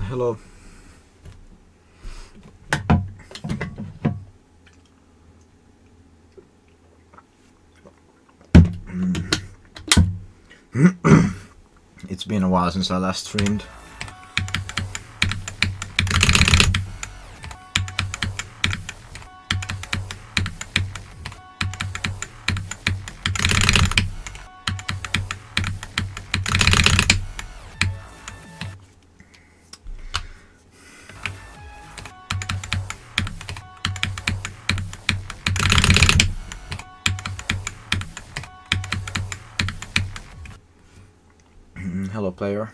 Hello. It's been a while since I last streamed. Hello, player.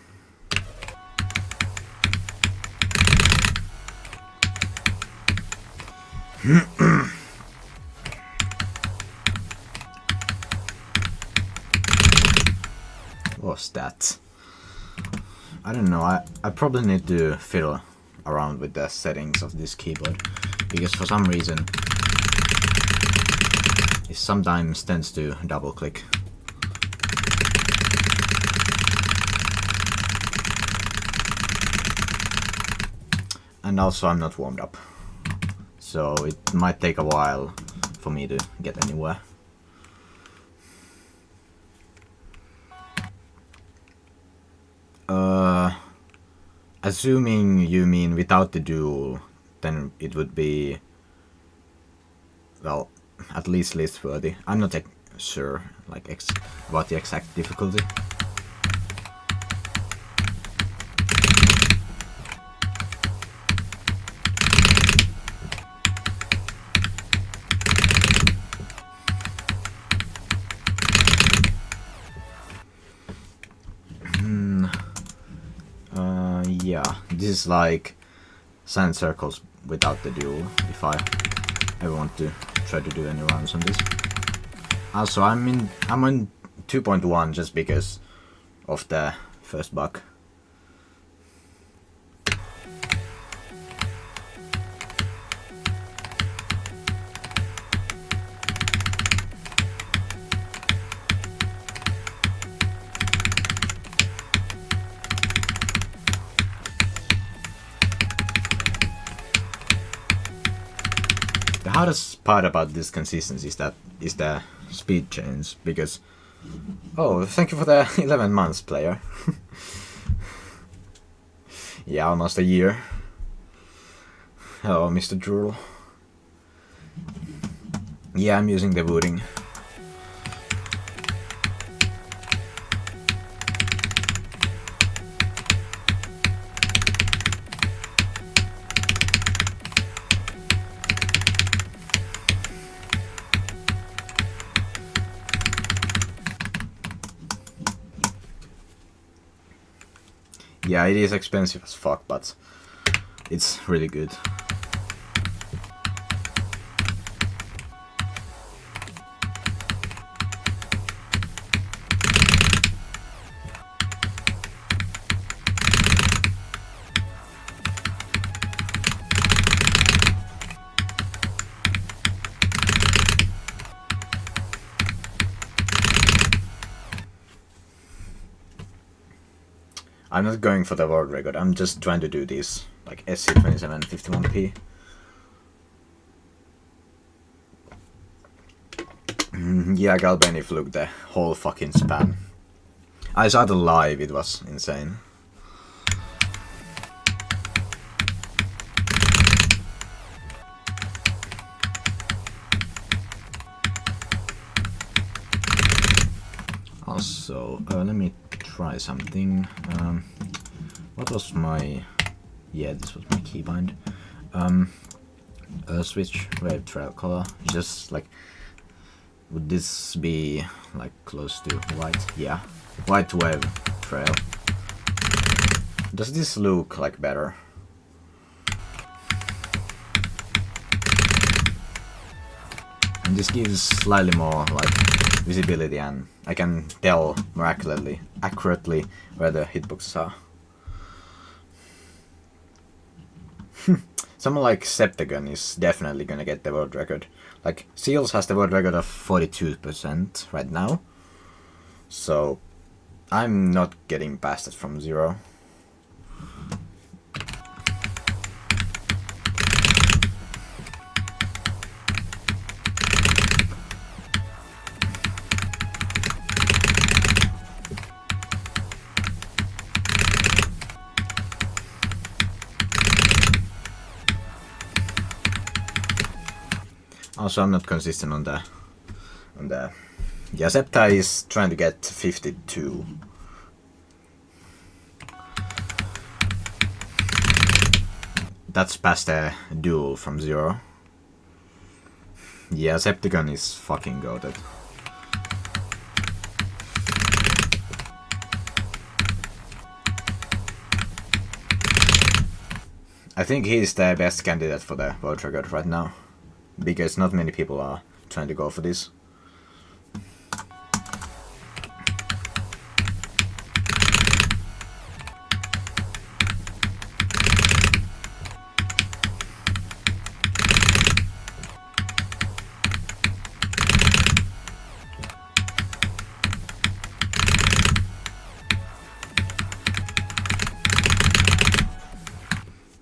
What's that? I don't know. I probably need to fiddle around with the settings of this keyboard, because for some reason it sometimes tends to double click. And also I'm not warmed up, so it might take a while for me to get anywhere. Assuming you mean without the duel, then it would be, well, at least list worthy. I'm not sure about the exact difficulty. Yeah, this is like sand circles without the duel, if I ever want to try to do any rounds on this. Also, I'm on 2.1 just because of the first bug. The hardest part about this consistency is the speed change, because oh, thank you for the 11 months, player. Yeah, almost a year. Hello, Mr. Drool. Yeah, I'm using the wooding. Yeah, it is expensive as fuck, but it's really good. I'm not going for the world record, I'm just trying to do this, like SC27 51p. Yeah, Galbani fluked the whole fucking spam. I saw the live, it was insane. Also, let me try something. What was my... Yeah, this was my keybind. Switch wave trail color. Just like... Would this be like close to white? Yeah. White wave trail. Does this look like better? And this gives slightly more like visibility, and I can tell more accurately where the hitboxes are. Someone like Septagon is definitely gonna get the world record. Like, Seals has the world record of 42% right now. So, I'm not getting past it from 0. Also, I'm not consistent on the yeah, Septa is trying to get 52. That's past a duel from 0. Yeah, Septicon is fucking goated. I think he's the best candidate for the world record right now, because not many people are trying to go for this.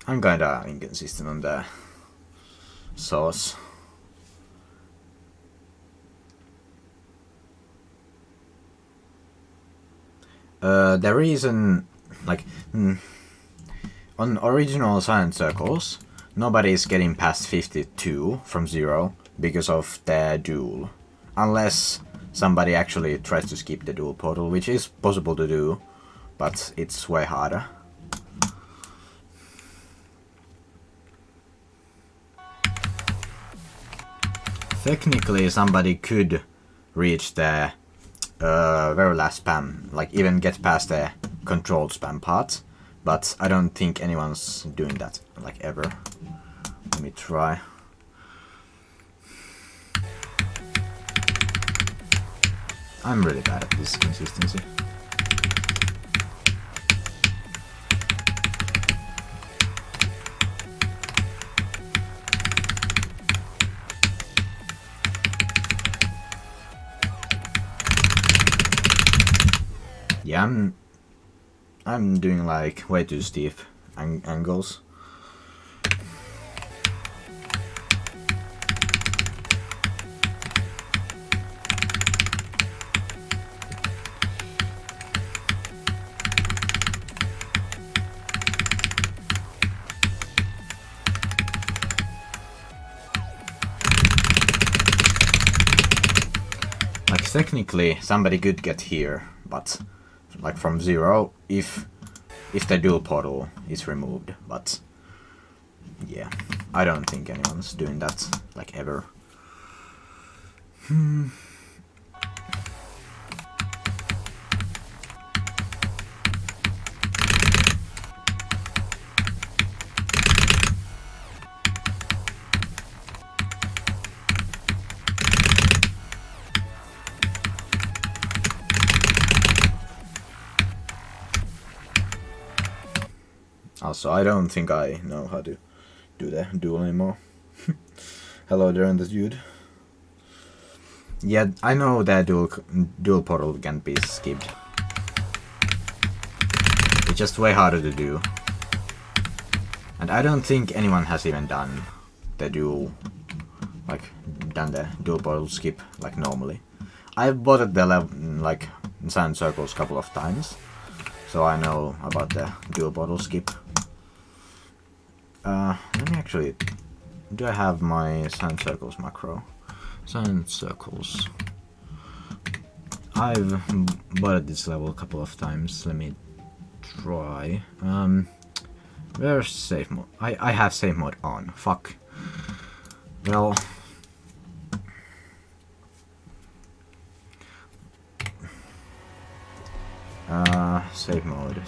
I'm kinda inconsistent on the sauce. The reason, like, on original science circles, nobody is getting past 52 from 0 because of the duel. Unless somebody actually tries to skip the duel portal, which is possible to do, but it's way harder. Technically, somebody could reach the very last spam, like even get past the controlled spam part, but I don't think anyone's doing that, like, ever. Let me try. I'm really bad at this consistency. Yeah, I'm doing like way too steep angles. Like, technically somebody could get here, but like from 0 if the dual portal is removed, but yeah, I don't think anyone's doing that, like, ever. Also, I don't think I know how to do the duel anymore. Hello there, the dude. Yeah, I know that dual portal can be skipped. It's just way harder to do. And I don't think anyone has even done the dual portal skip, like, normally. I've bought at the level, like, sand circles a couple of times, so I know about the dual portal skip. Let me actually... Do I have my sand circles macro? Sand circles. I've bought at this level a couple of times. Let me try. Where's safe mode? I have safe mode on. Fuck. Well... Safe mode,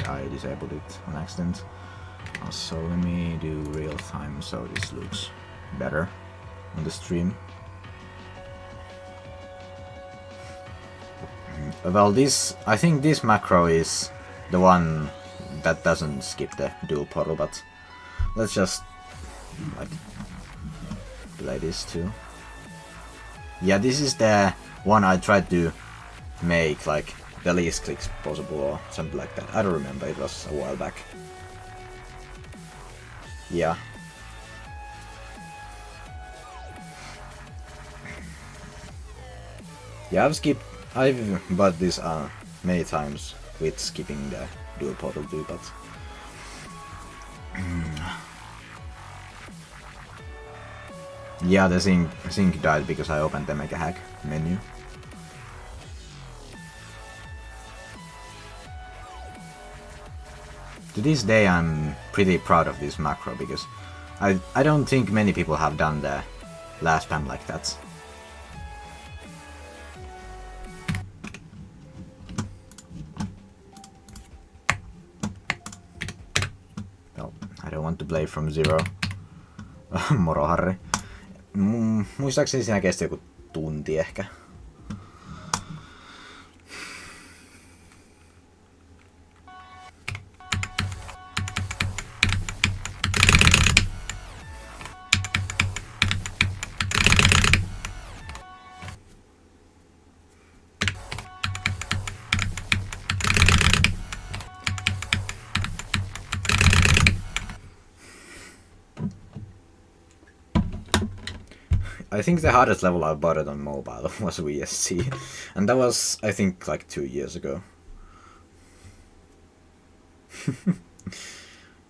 I disabled it on accident. Also, let me do real time so this looks better on the stream. Well, I think this macro is the one that doesn't skip the dual portal, but let's just, like, play this too. Yeah, this is the one I tried to make, like, the least clicks possible or something like that. I don't remember, it was a while back. Yeah. Yeah, I've bought this many times with skipping the dual portal too, but... Yeah, the sync died because I opened the mega hack menu. To this day I'm pretty proud of this macro because I don't think many people have done the last spam like that. Well, I don't want to play from zero. Moro Harri. Muistaakseni siinä kesti joku tunti ehkä. I think the hardest level I bought it on mobile was VSC, and that was, I think, like 2 years ago.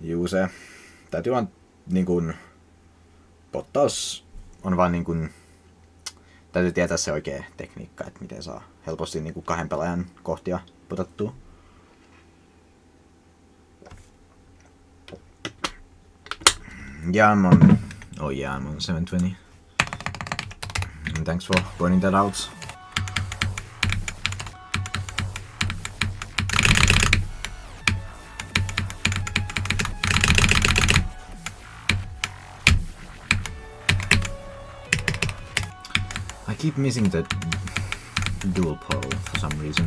Juu, se täytyy vaan niinkun pottaus on vaan niinkun täytyy tietää se oikea tekniikka, että miten saa helposti niinkun 2 pelaajan kohtia potattua. Yeah, I'm on 720. And thanks for pointing that out. I keep missing the dual pole for some reason.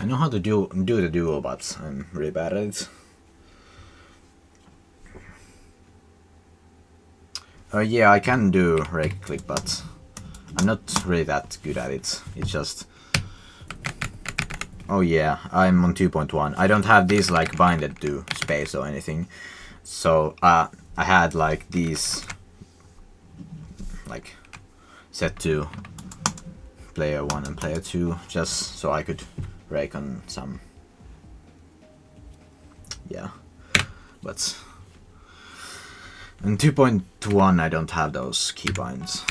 I know how to do the duo, but I'm really bad at it. Yeah, I can do right click, but I'm not really that good at it. It's just... Oh yeah, I'm on 2.1. I don't have this like binded to space or anything. So I had like these like set to player 1 and player 2 just so I could rake on some. Yeah, but in 2.1 I don't have those keybinds.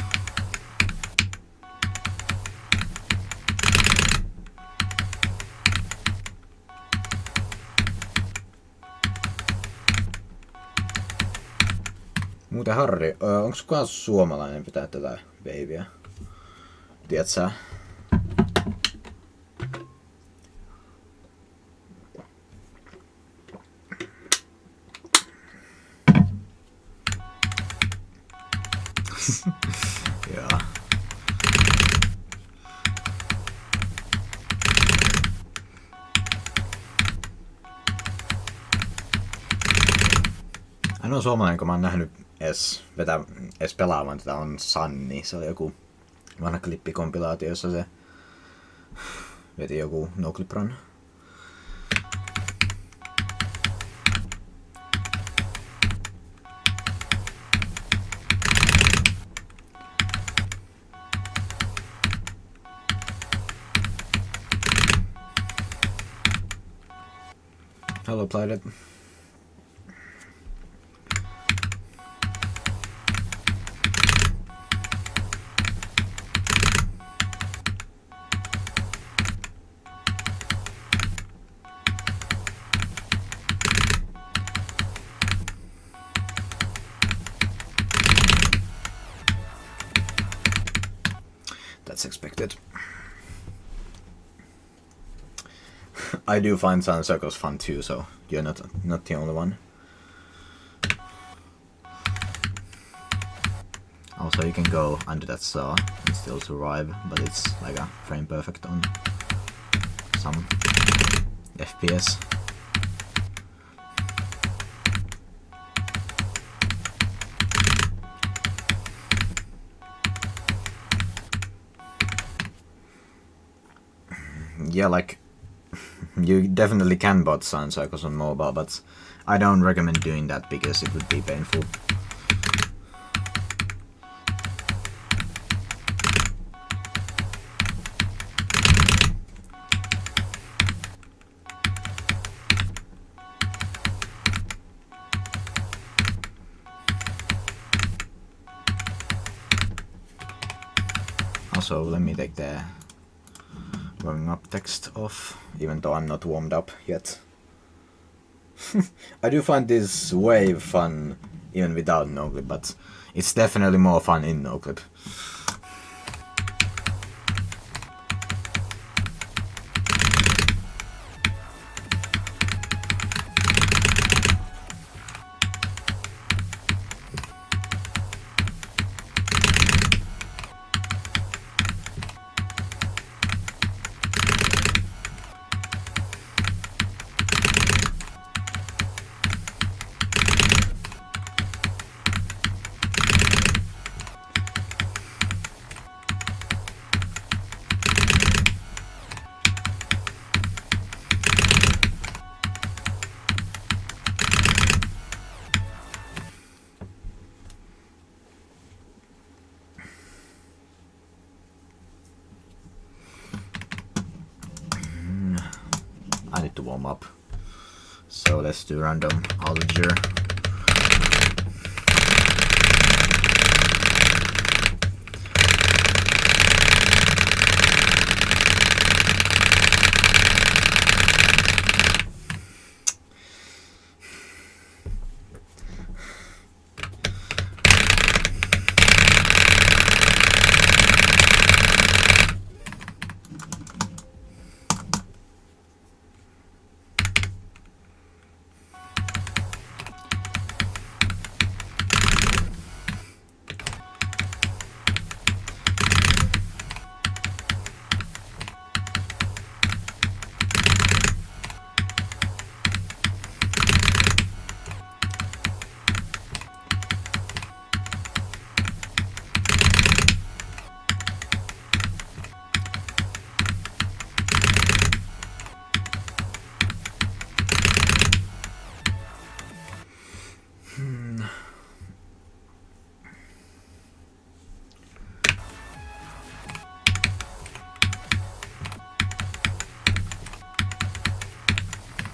Muuten Harri, onks kukaan suomalainen pitää tätä babyä? Tiedät sä? Joo. Ainoa suomalainen, kun mä oon nähnyt edes pelaavan tätä on Sanni. Se oli joku vanha klippikompilaatio, jossa se veti joku no-clip run. Hello, Planet. That's expected. I do find Sun Circles fun too, so you're not the only one. Also, you can go under that saw and still survive, but it's like a frame perfect on some FPS. Yeah, like, you definitely can bot sound circles on mobile, but I don't recommend doing that because it would be painful. Also, let me take the warming up text off, even though I'm not warmed up yet. I do find this wave fun even without noclip, but it's definitely more fun in noclip. I need to warm up, so let's do random algebra.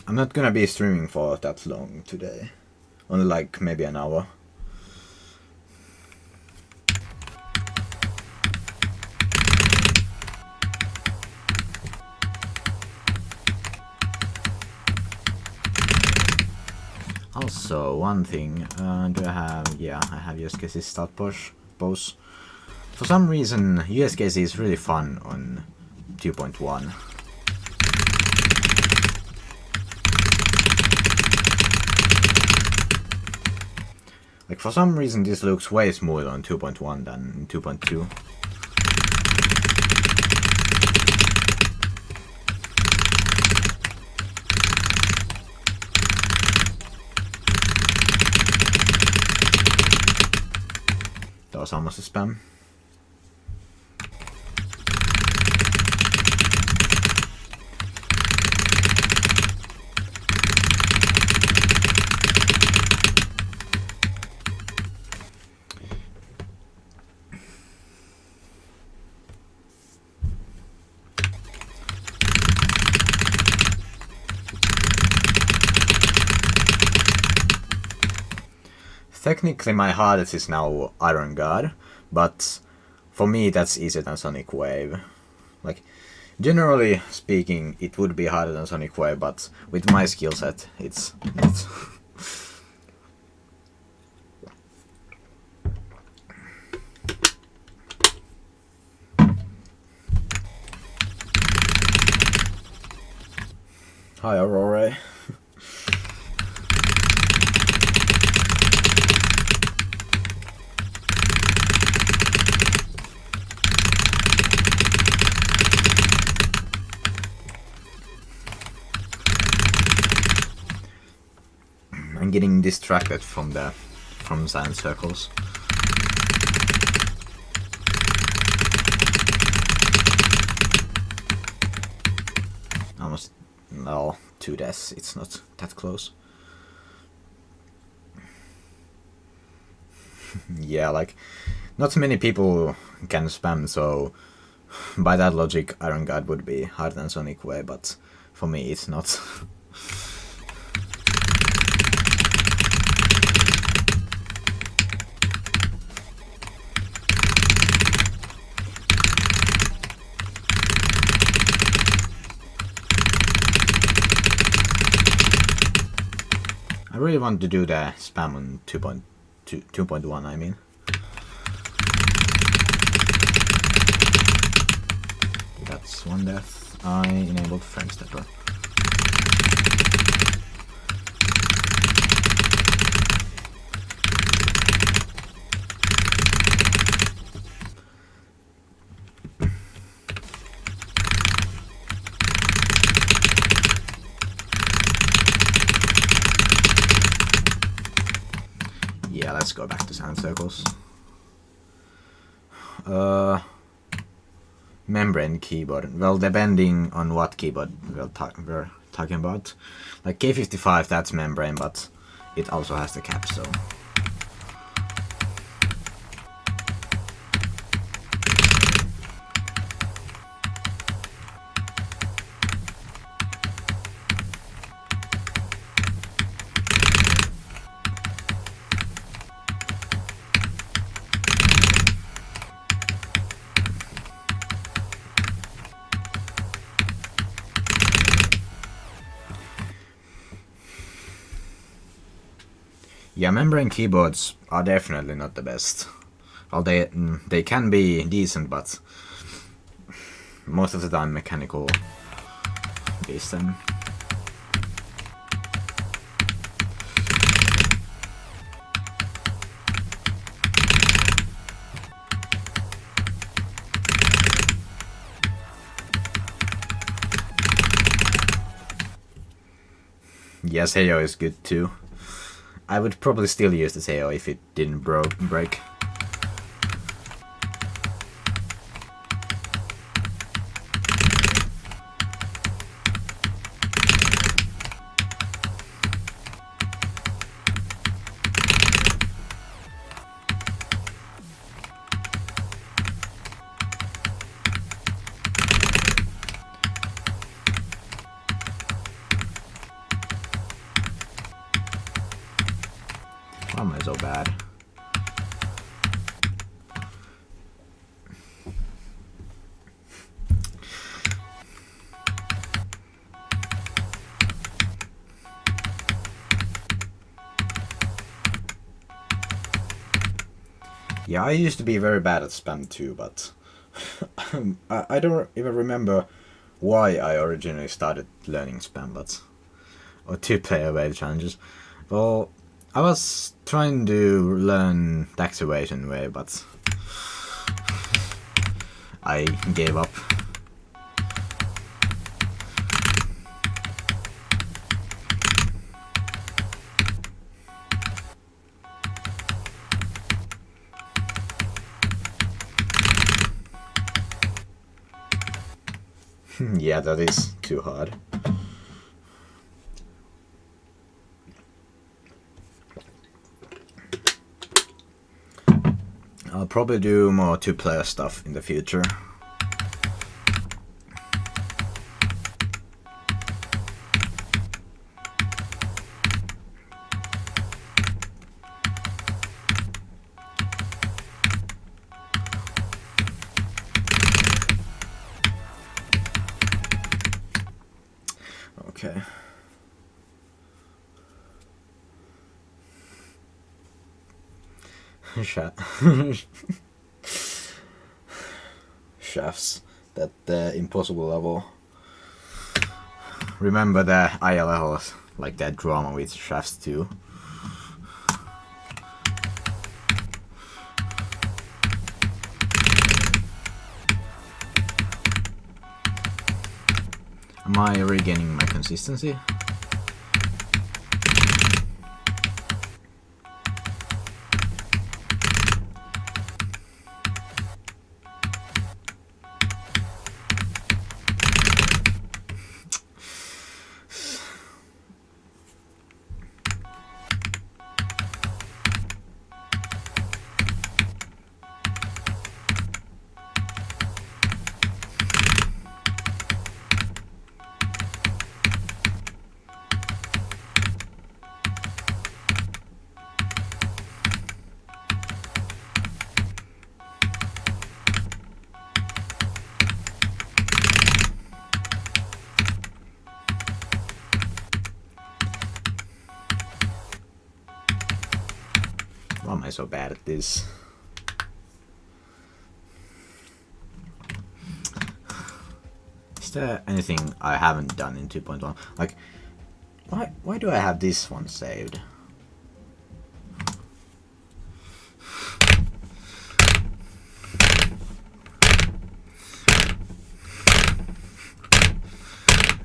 I'm not gonna be streaming for that long today. Only like maybe an hour. Also, one thing, do I have, yeah, I have USKC start pose. For some reason, USKC is really fun on 2.1. Like, for some reason this looks way smoother on 2.1 than in 2.2. That was almost a spam. Technically my hardest is now Iron God, but for me that's easier than Sonic Wave. Like, generally speaking it would be harder than Sonic Wave, but with my skill set it's not. Hi Aurora. I'm getting distracted from sand circles. Almost, no, 2 deaths. It's not that close. Yeah, like, not many people can spam, so by that logic, Iron God would be harder than Sonic Way, but for me, it's not. I really want to do the spam on 2.1, I mean. That's 1 death. I enabled frame stepper. Yeah, let's go back to sand circles. Membrane keyboard. Well, depending on what keyboard we're talking about. Like K55, that's membrane, but it also has the cap, so. Yeah, membrane keyboards are definitely not the best. Well, they can be decent, but most of the time mechanical beats them. Yes, Heyo is good too. I would probably still use this Heyo if it didn't break. Why am I so bad? Yeah, I used to be very bad at spam too, but I don't even remember why I originally started learning spam bots or 2-player wave challenges. Well, I was trying to learn tax evasion wave, but I gave up. Yeah, that is too hard. I'll probably do more 2-player stuff in the future. Okay. Shafts. That impossible level. Remember the ILL, like that drama with shafts too. Am I regaining my consistency? am I so bad at this? Is there anything I haven't done in 2.1? Like, why do I have this one saved?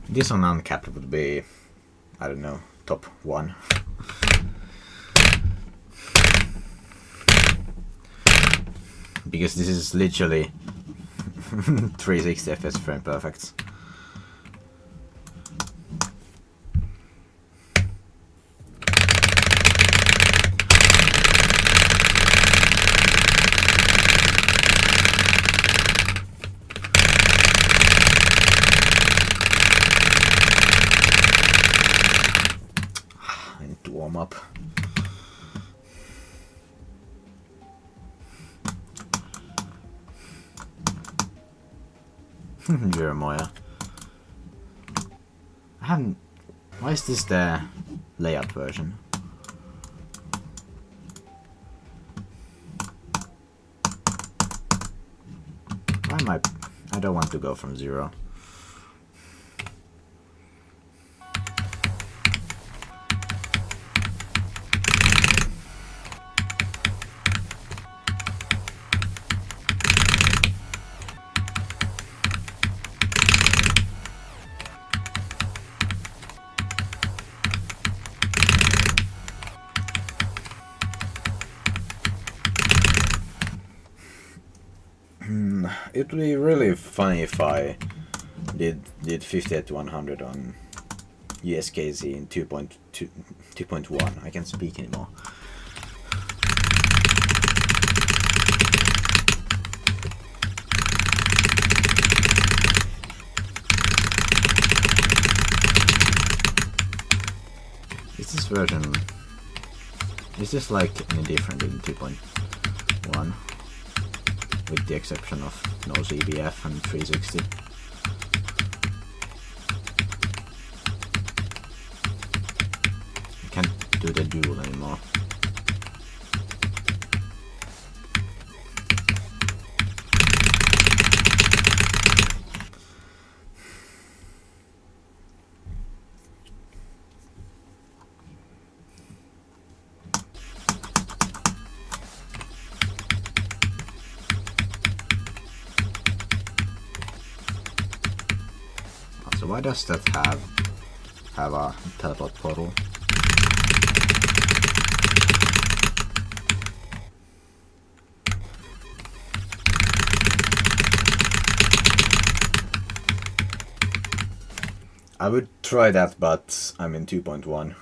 This one uncapped would be, I don't know, top 1. Because this is literally 360 FPS frame perfect. I need to warm up. Jeremiah. I haven't. Why is this the layout version? Why am I don't want to go from 0. It would be really funny if I did 58 to 100 on USKZ in 2.1. I can't speak anymore. Is this version, is this like any different in 2.1? With the exception of no CBF and 360. I can't do the dual anymore. So why does that have a teleport portal? I would try that, but I'm in 2.1.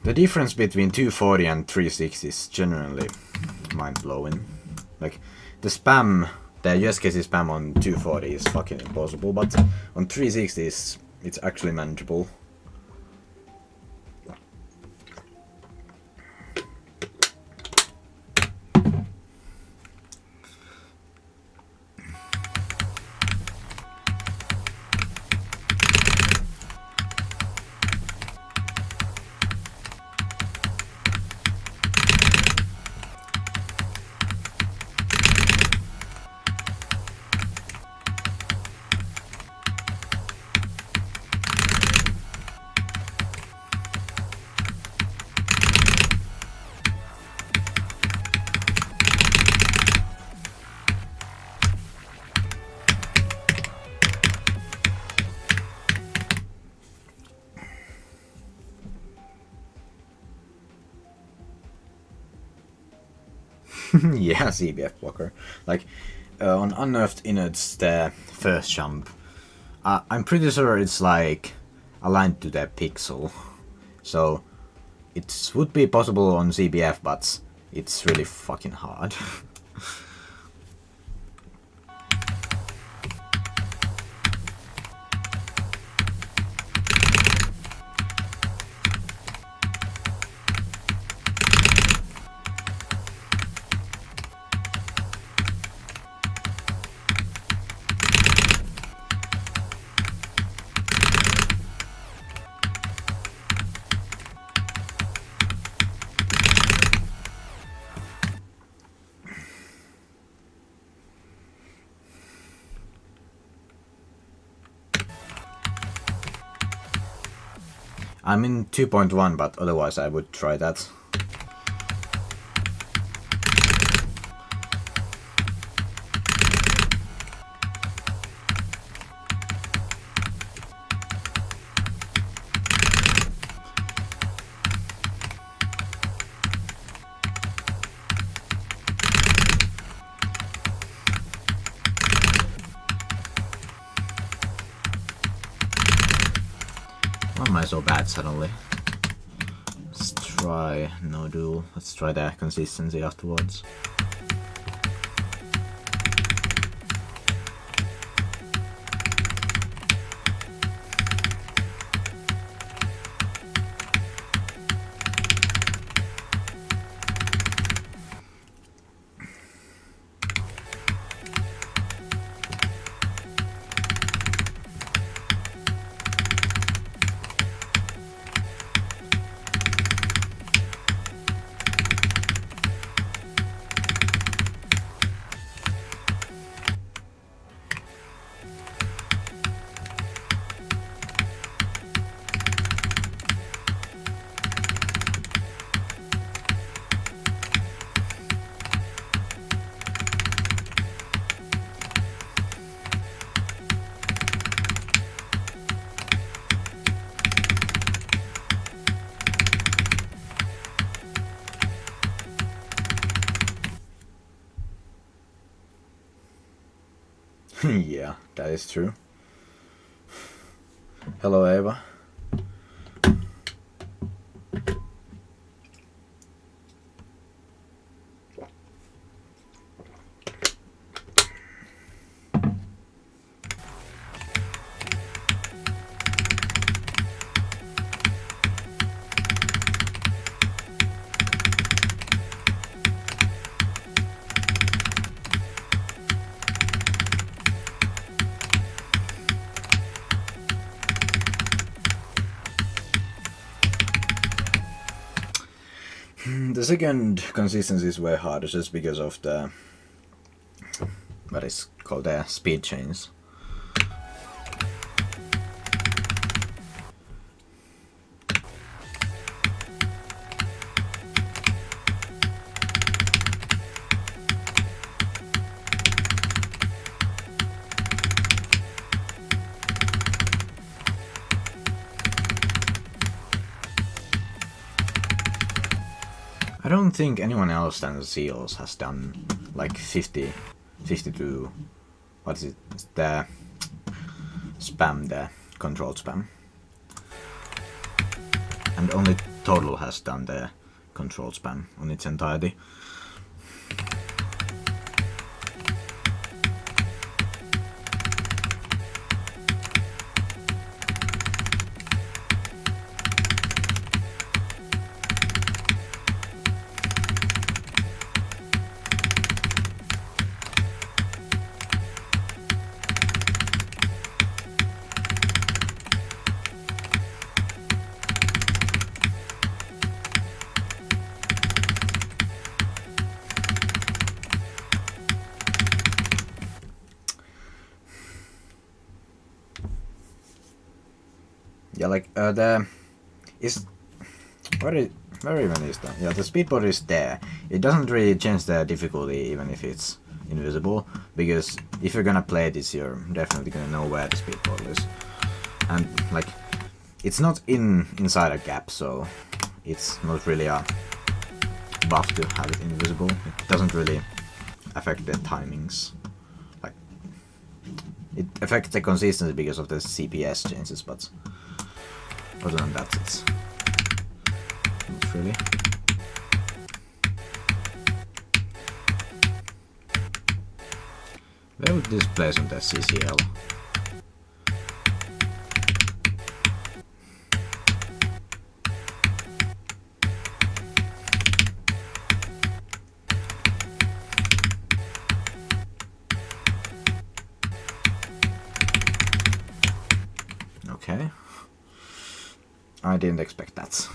The difference between 240 and 360 is generally mind-blowing. Like, the spam, the USKC spam on 240 is fucking impossible, but on 360 it's actually manageable. Yeah, CBF blocker. Like, on Unearthed Innards, the first jump, I'm pretty sure it's like aligned to the pixel. So, it would be possible on CBF, but it's really fucking hard. I'm in 2.1, but otherwise I would try that. Why am I so bad suddenly? Let's try no duel. Let's try the consistency afterwards. Yeah, that is true. Hello, Eva. The second consistency is way harder just because of the what is called the speed change. I don't think anyone else than the SCLs has done like 50 to, what is it, the spam, the controlled spam. And only Total has done the controlled spam on its entirety. Yeah, like the is where even is that? Yeah, the speed border is there. It doesn't really change the difficulty even if it's invisible, because if you're gonna play this, you're definitely gonna know where the speed border is, and like it's not inside a gap, so it's not really a buff to have it invisible. It doesn't really affect the timings. Like it affects the consistency because of the CPS changes, but other than that, it's not really. Where would this place on the SCL? Okay. I didn't expect that.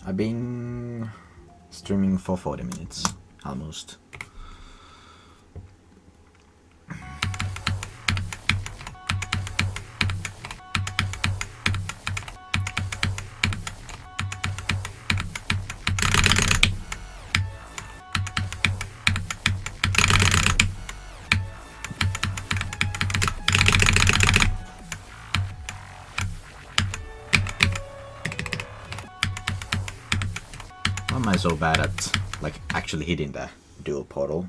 I've been streaming for 40 minutes, almost. Why am I so bad at like actually hitting the dual portal?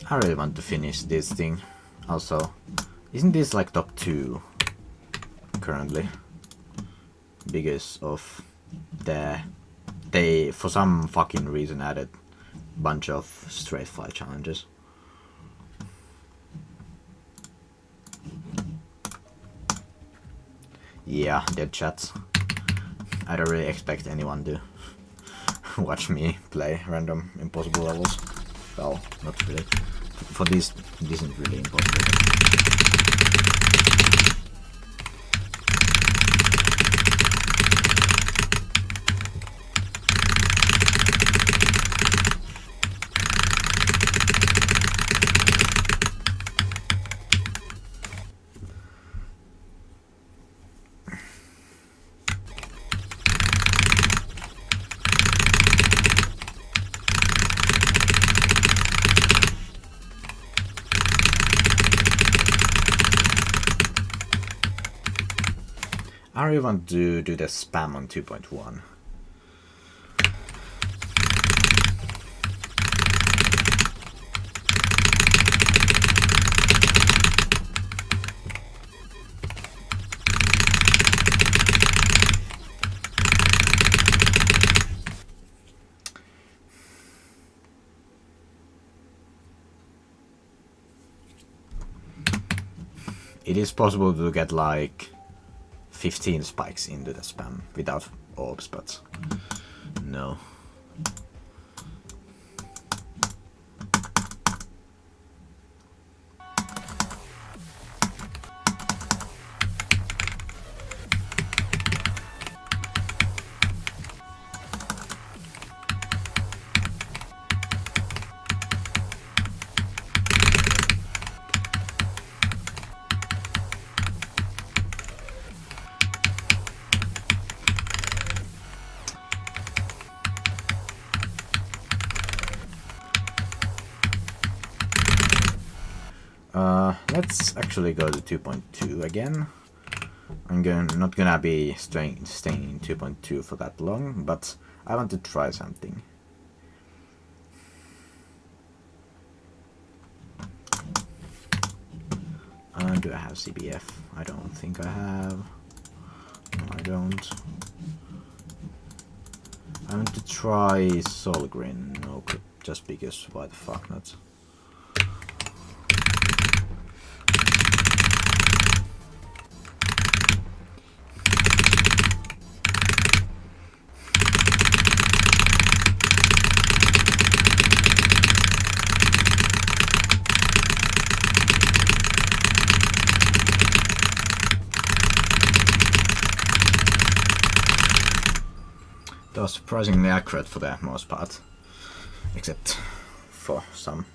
I really want to finish this thing. Also, isn't this like top 2 currently? Because of they for some fucking reason added a bunch of straight fly challenges. Yeah, dead chats. I don't really expect anyone to watch me play random impossible levels. Well, not really. For this isn't really impossible. I really want to do the spam on 2.1. It is possible to get like 15 spikes into the spam without orbs, but no. Let's actually go to 2.2 again. I'm not gonna be staying in 2.2 for that long, but I want to try something. Do I have CBF? I don't think I have. No, I don't. I want to try Solgrin, no, just because why the fuck not? That was surprisingly accurate for the most part, except for some.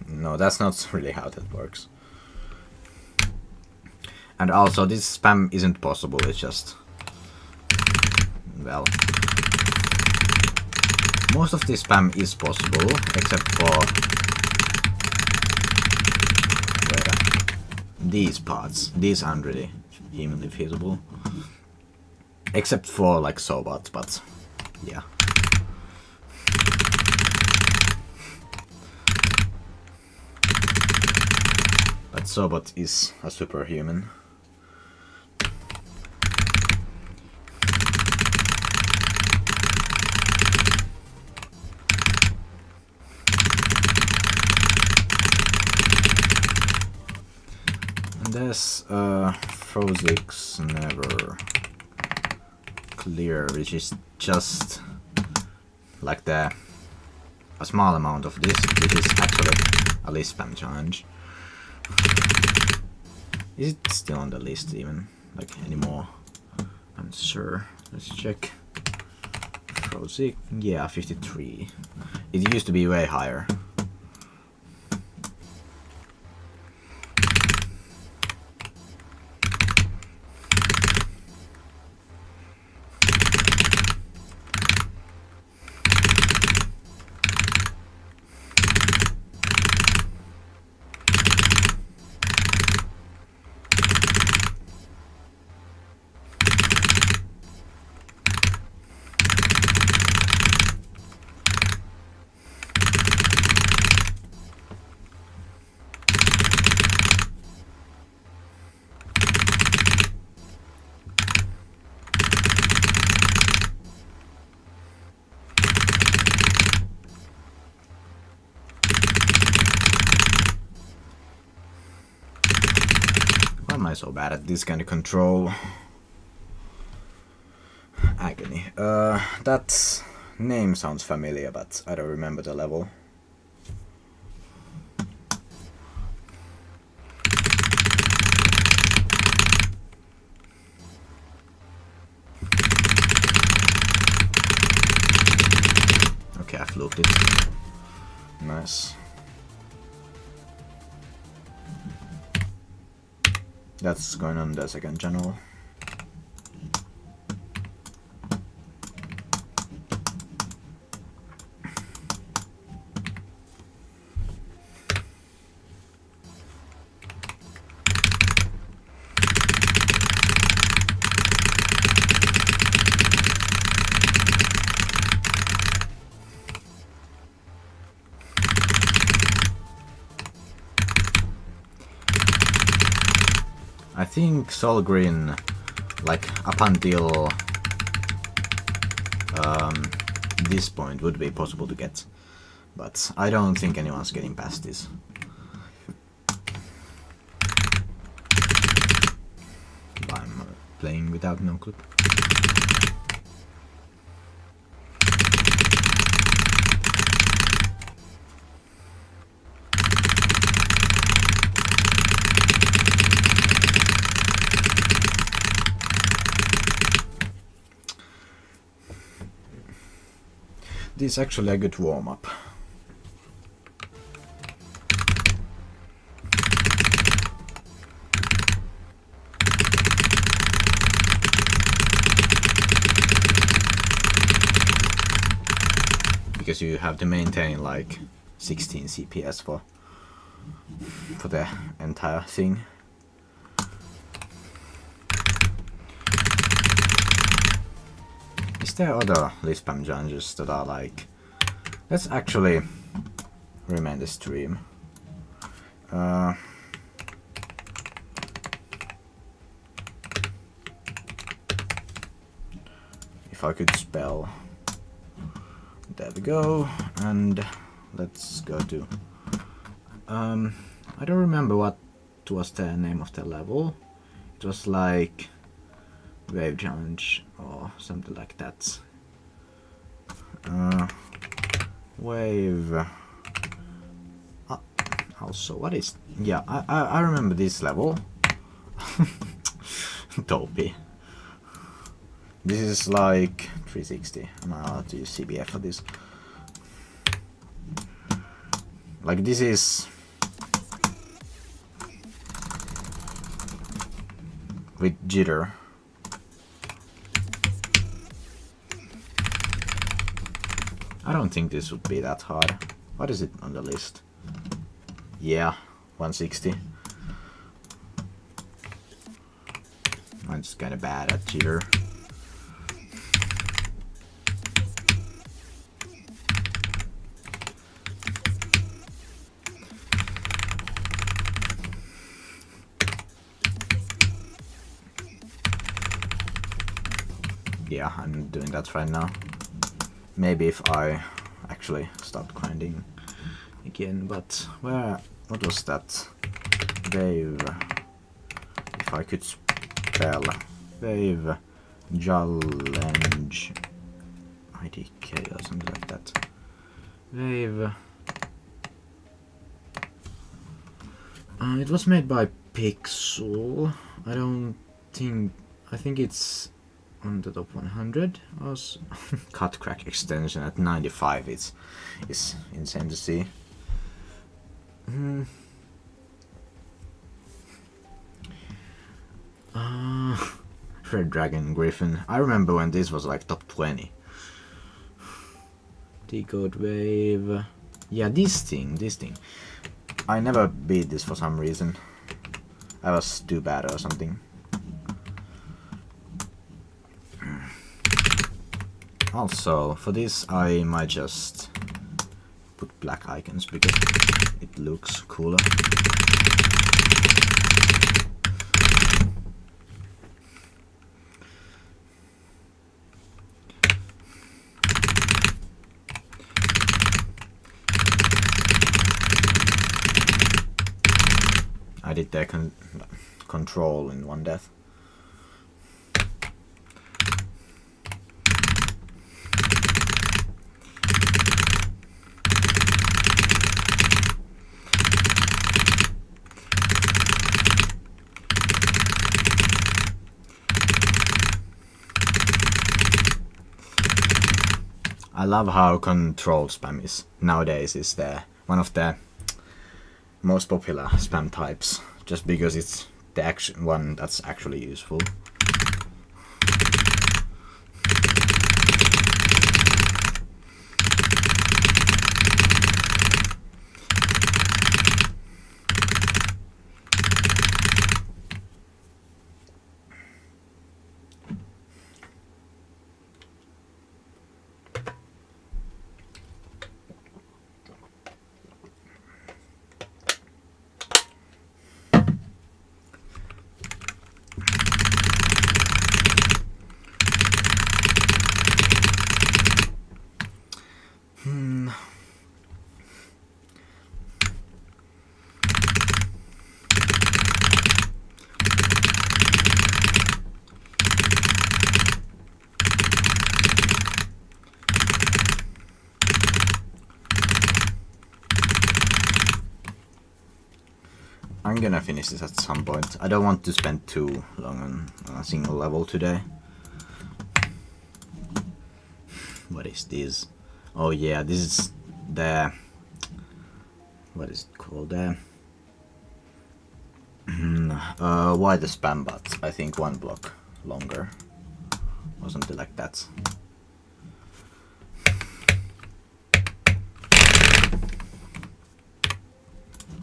No, that's not really how that works. And also, this spam isn't possible, it's just, well, most of this spam is possible, except for these parts, these aren't really humanly feasible. Except for like Sobots, but yeah. But Sobot is a superhuman. And there's Frozix Never Clear, which is just like a small amount of this, which is actually a list spam challenge. Is it still on the list even, like, anymore? I'm not sure. Let's check. Frozix, yeah, 53. It used to be way higher. Why am I so bad at this kind of control? Agony. That name sounds familiar, but I don't remember the level. Okay, I fluked it. Nice. That's going on the second channel. I think Soul Green, like up until this point, would be possible to get, but I don't think anyone's getting past this. I'm playing without no clip. This is actually a good warm-up. Because you have to maintain like 16 CPS for the entire thing. Is there other list spam challenges that are like... Let's actually remain the stream. If I could spell... There we go, and let's go to... I don't remember what was the name of the level. It was like... Wave challenge or something like that. Wave. Also, what is? Yeah, I remember this level. Dopey. This is like 360. I'm allowed to use CBF for this. Like this is with jitter. I don't think this would be that hard. What is it on the list? Yeah, 160. I'm just kinda bad at cheater. Yeah, I'm doing that right now. Maybe if I actually start grinding again, but what was that? Wave. If I could spell Wave Challenge IDK or something like that. Wave. It was made by Pixel. I think it's on the top 100. Cut crack extension at 95. It's insane to see. Red Dragon Griffin. I remember when this was like top 20. Decode Wave. Yeah, this thing. I never beat this for some reason. I was too bad or something. Also, for this I might just put black icons because it looks cooler. I did their control in one death. I love how control spam is nowadays is one of the most popular spam types, just because it's the one that's actually useful. I'm gonna finish this at some point. I don't want to spend too long on a single level today. What is this? Oh yeah, this is the... what is it called? Why the spam bot? I think 1 block longer or something like that.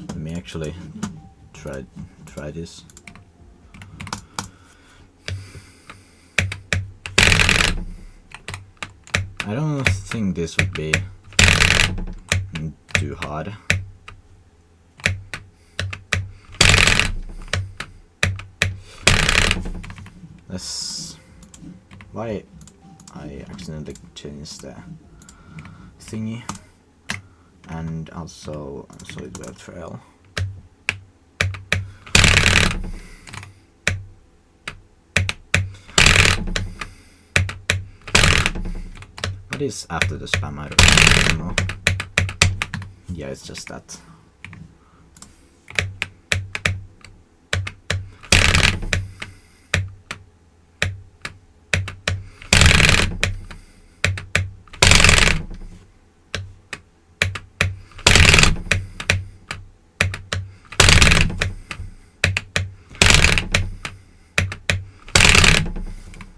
Let me actually try this. I don't think this would be too hard. Why I accidentally changed the thingy, and also solid web trail. What is after the spam? I don't know. Yeah, it's just that.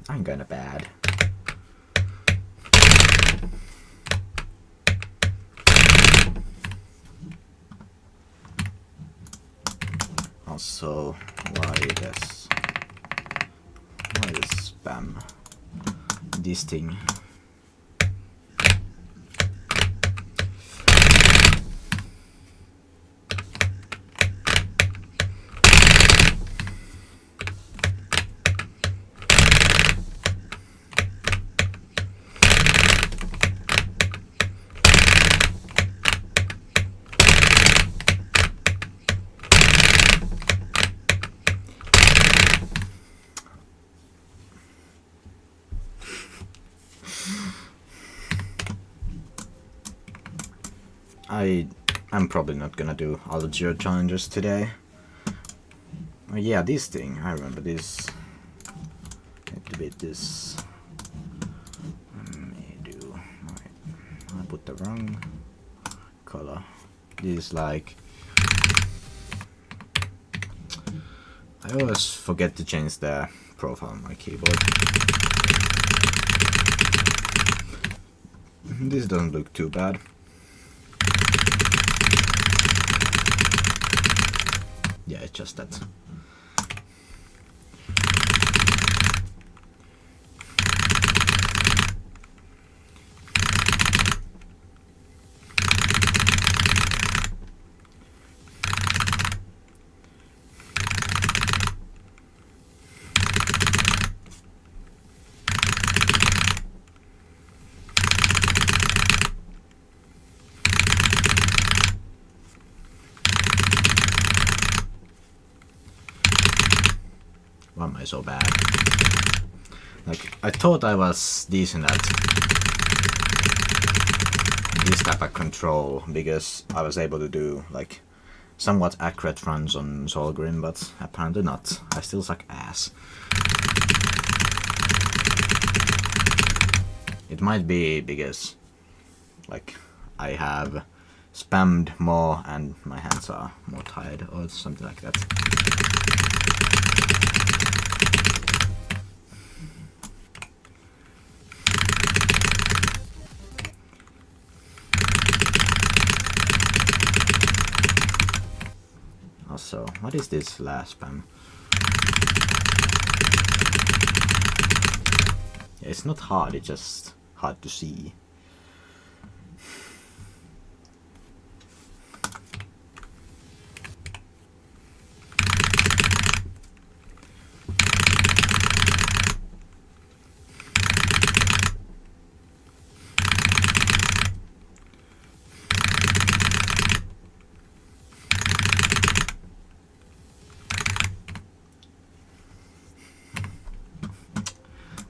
I'm kinda bad. Also, why this? spam this thing. I'm probably not gonna do all the geo challenges today. Oh yeah, this thing, I remember this. Need to beat this. I put the wrong color. This is like, I always forget to change the profile on my keyboard. This doesn't look too bad. Yeah, it's just that. Why am I so bad? Like, I thought I was decent at this type of control because I was able to do like somewhat accurate runs on Solgrim, but apparently not. I still suck ass. It might be because like I have spammed more and my hands are more tired or something like that. Also, what is this last spam? Yeah, it's not hard, it's just hard to see.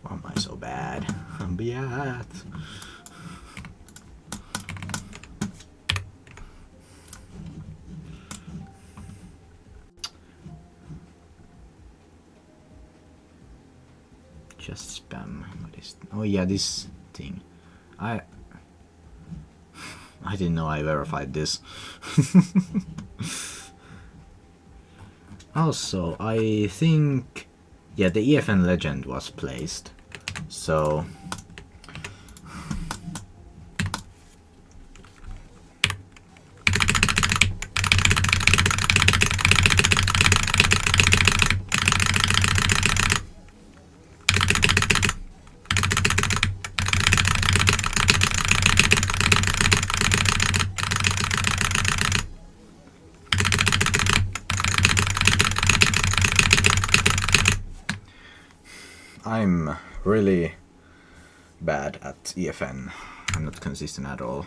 Why am I so bad? I'm bad. Just spam. What is? Oh yeah, this thing. I didn't know I verified this. Also, I think, yeah, the EFN Legend was placed, so I'm really bad at EFN. I'm not consistent at all.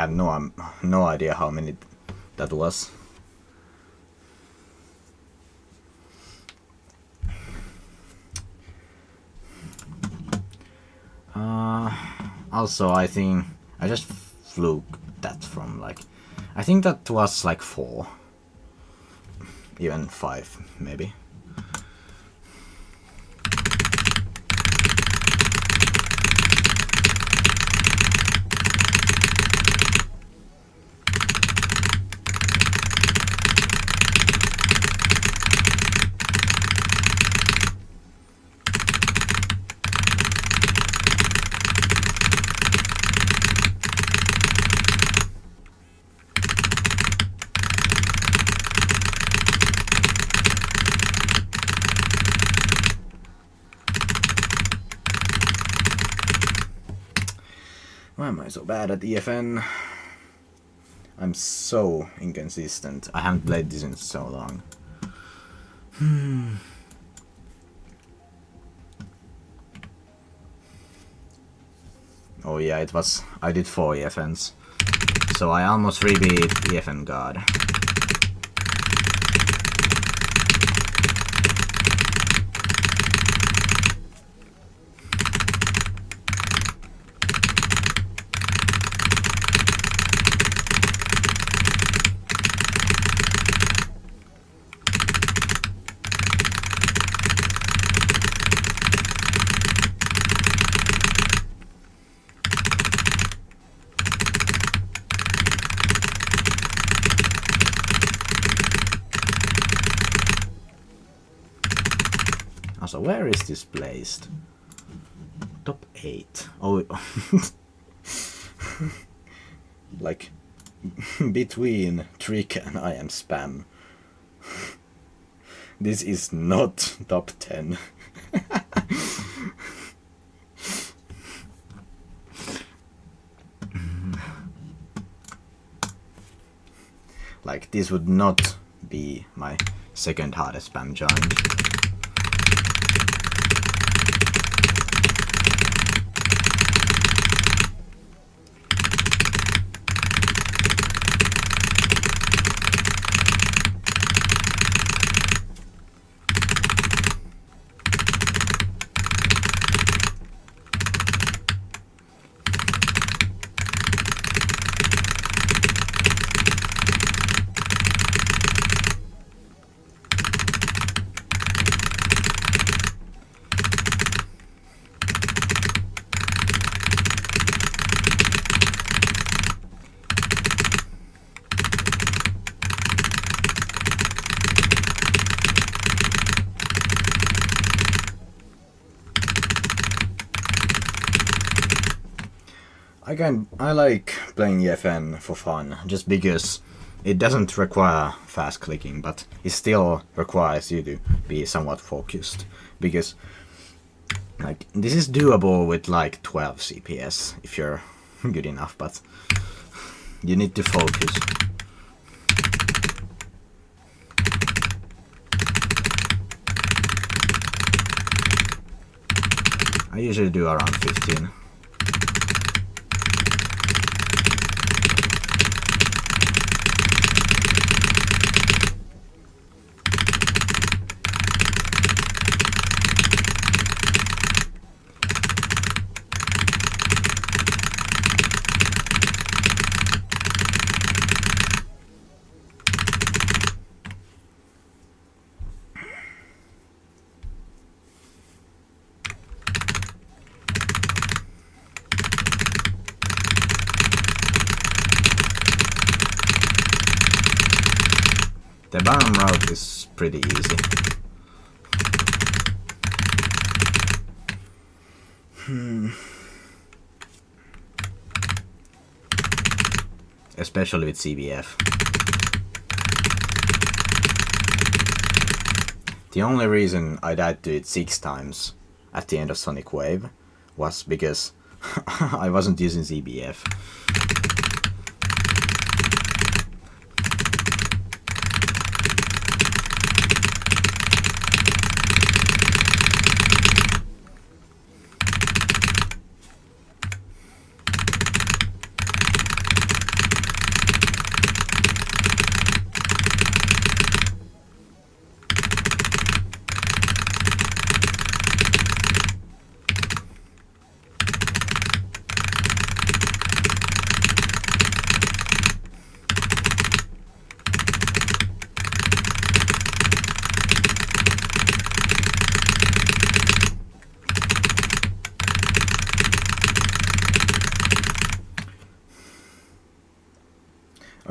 had no idea how many that was. Also, I think I just fluked that from like, I think that was like 4, even 5 maybe. Why am I so bad at EFN? I'm so inconsistent. I haven't played this in so long. Oh yeah, it was... I did 4 EFNs. So I almost rebeat EFN God. Also, where is this placed? Top 8. Oh, like between Trick and I am spam. This is not top 10. Like, this would not be my second hardest spam challenge. I like playing EFN for fun, just because it doesn't require fast clicking, but it still requires you to be somewhat focused. Because, like, this is doable with like 12 CPS if you're good enough, but you need to focus. I usually do around 15. The bottom route is pretty easy. Especially with CBF. The only reason I died to it 6 times at the end of Sonic Wave was because I wasn't using CBF.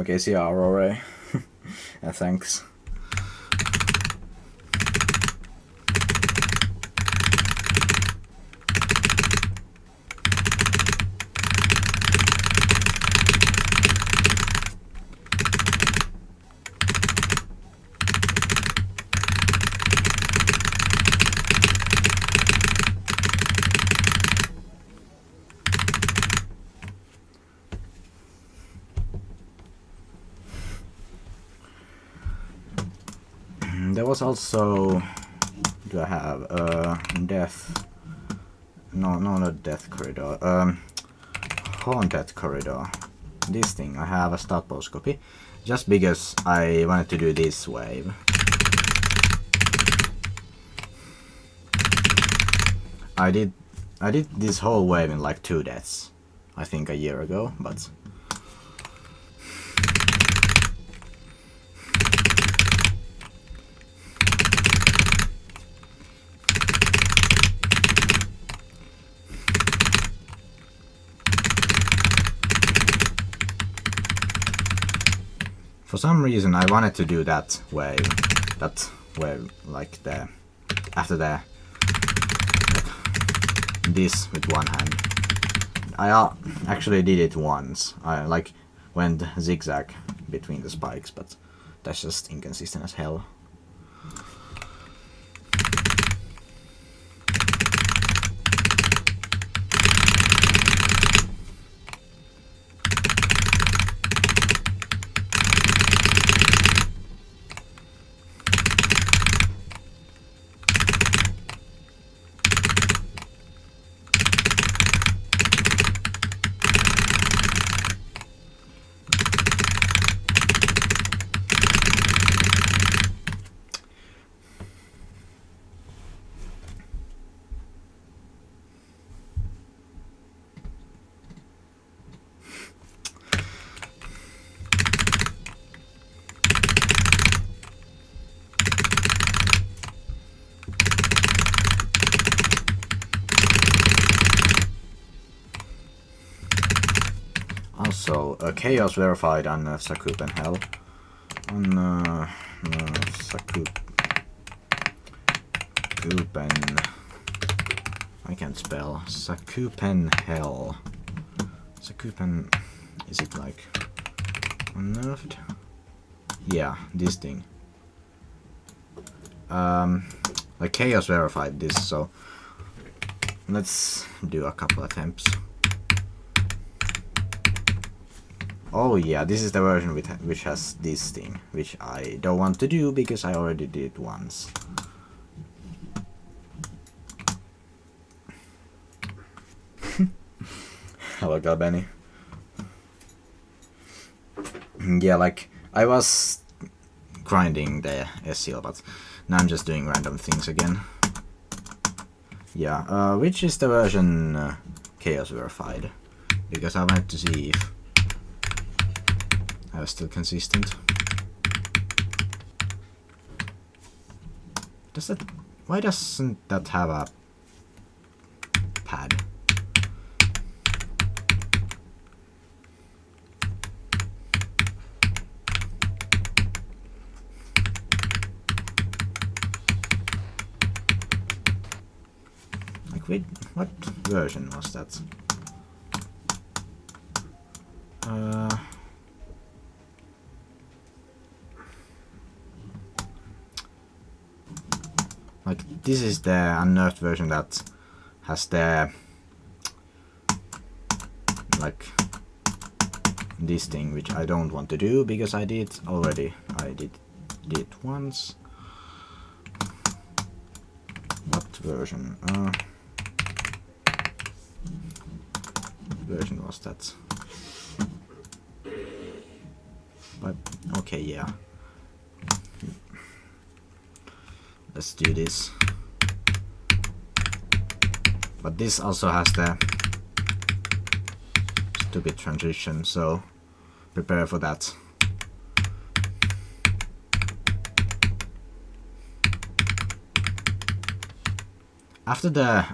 Okay, see Aurora. Yeah, thanks. There was also, do I have death? No, not death corridor. Haunted corridor. This thing, I have a start post copy, just because I wanted to do this wave. I did this whole wave in like 2 deaths, I think a year ago, but for some reason I wanted to do that wave like the after the this with one hand. I actually did it once. I like went zigzag between the spikes, but that's just inconsistent as hell. Also, Chaos verified on Sakupen Hell. On Sakupen... I can't spell. Sakupen Hell. Sakupen... Is it like... unnerved? Yeah, this thing. Like Chaos verified this, so... let's do a couple attempts. Oh yeah, this is the version which has this thing, which I don't want to do because I already did it once. Hello, Galbeni. Yeah, like, I was grinding the SCL, but now I'm just doing random things again. Yeah, which is the version Chaos verified? Because I wanted to see if I was still consistent. Why doesn't that have a pad? Like, wait, what version was that? Like, this is the unnerved version that has the, like, this thing, which I don't want to do because I did already. I did it once. What version? Version was that? But okay, yeah. Let's do this. But this also has the stupid transition, so prepare for that. After the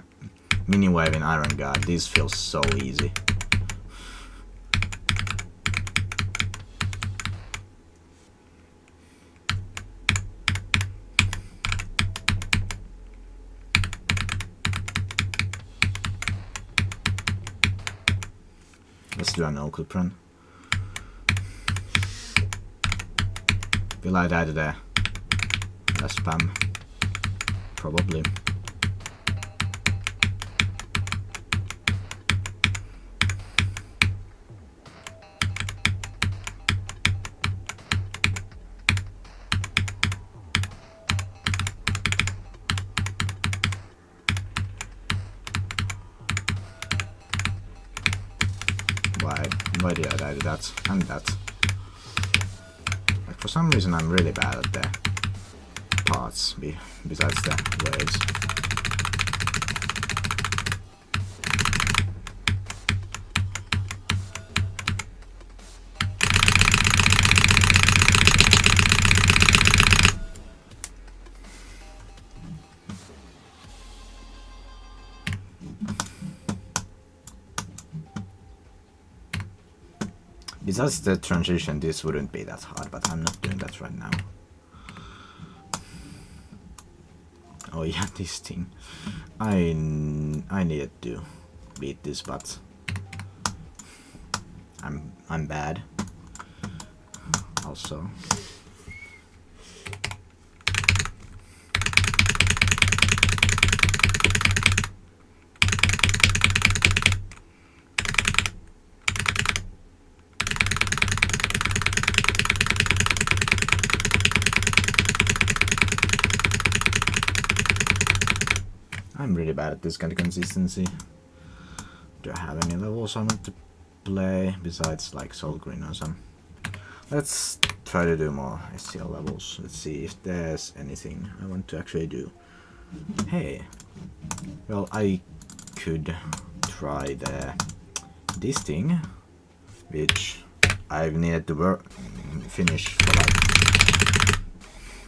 mini wave in Iron God, this feels so easy. do a no-clip run. Will I die to the spam? Probably. Why did I die to that and that? Like, for some reason I'm really bad at the parts besides the waves. Besides the transition, this wouldn't be that hard, but I'm not doing that right now. Oh yeah, this thing. I needed to beat this, but I'm bad. Also. I'm really bad at this kind of consistency. Do I have any levels I want to play besides like Soul Green or some? Let's try to do more SCL levels. Let's see if there's anything I want to actually do. Hey, well, I could try this thing, which I've needed to finish for like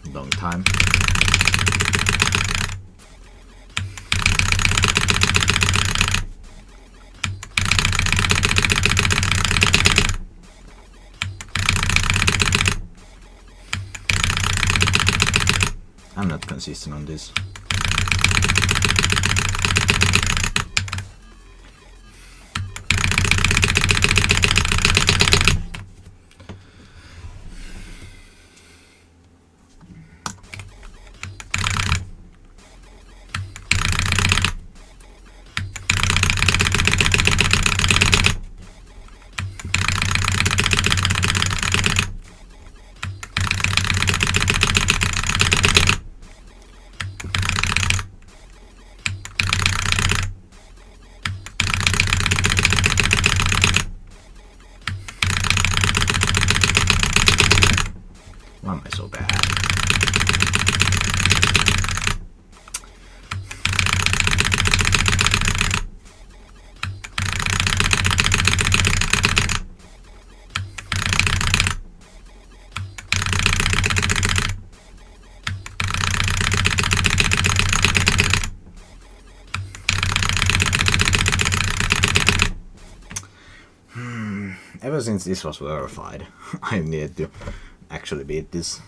a long time. I'm not consistent on this. Why am I so bad? Ever since this was verified, I needed to actually beat this.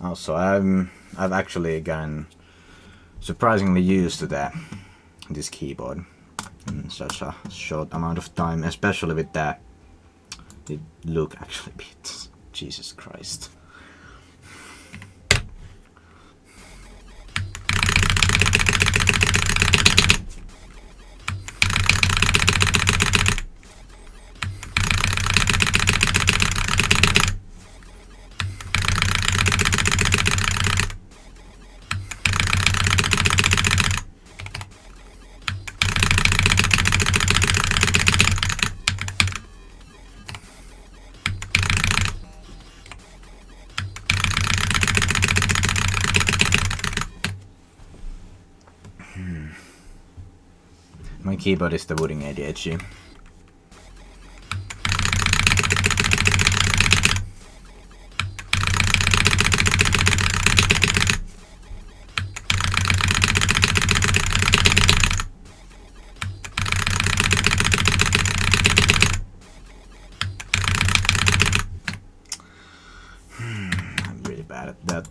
Also, I've actually gotten surprisingly used to this keyboard in such a short amount of time, especially with the look actually beats. Jesus Christ. My keyboard is the wooden ADHD.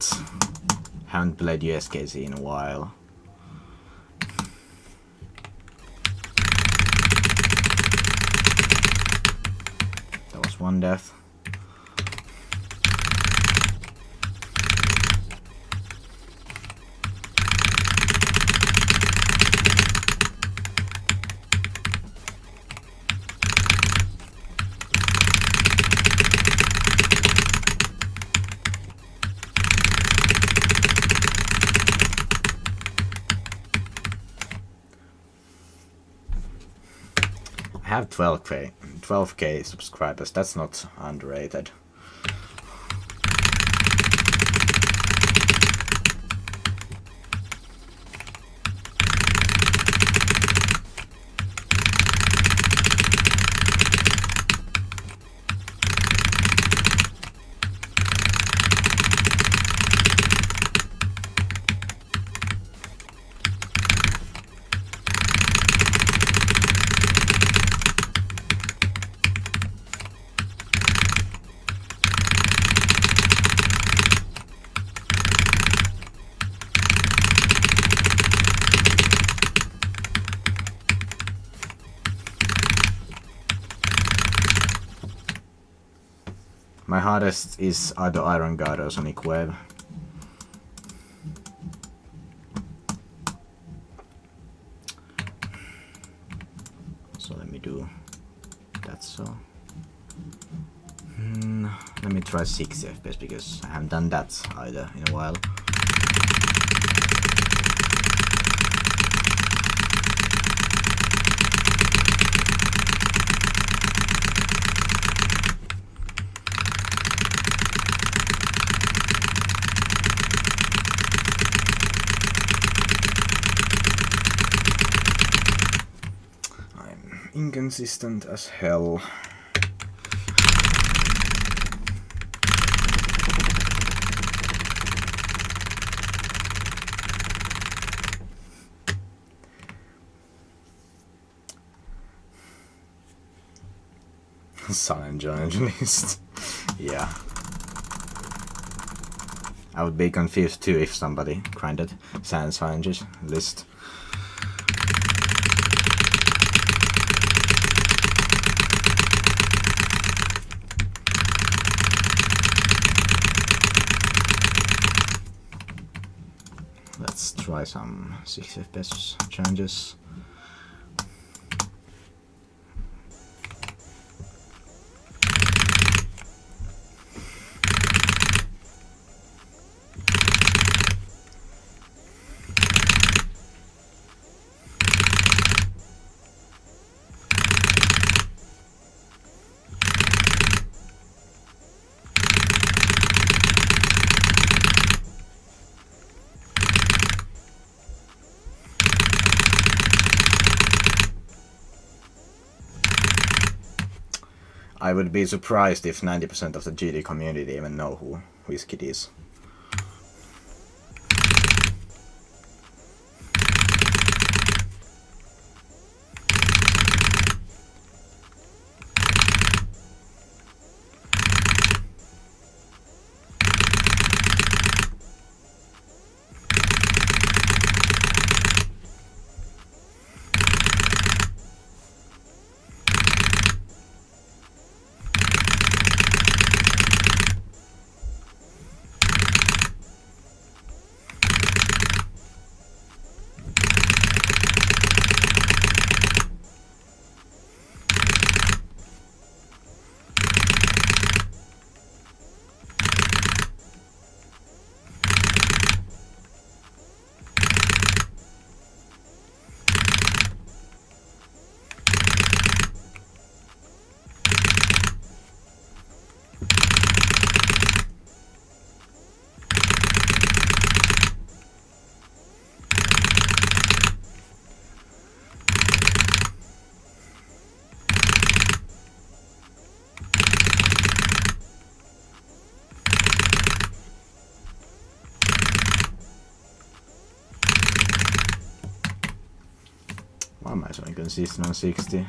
but haven't played USKC in a while. That was one death. I have 12k subscribers. That's not underrated. My hardest is either Iron God or Sonic Wave. So let me do that. So let me try 60 FPS because I haven't done that either in a while. Inconsistent as hell. Sun and journalist. Yeah. I would be confused too if somebody grinded Sans Challenges list. Let's try some 60 FPS challenges. I would be surprised if 90% of the GD community even know who Whiskey is. Why am I so inconsistent on 60?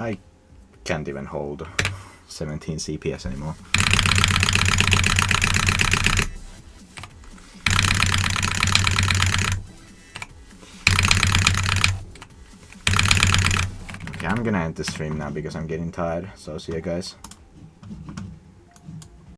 I can't even hold 17 CPS anymore. Okay, I'm gonna end the stream now because I'm getting tired, so see you guys.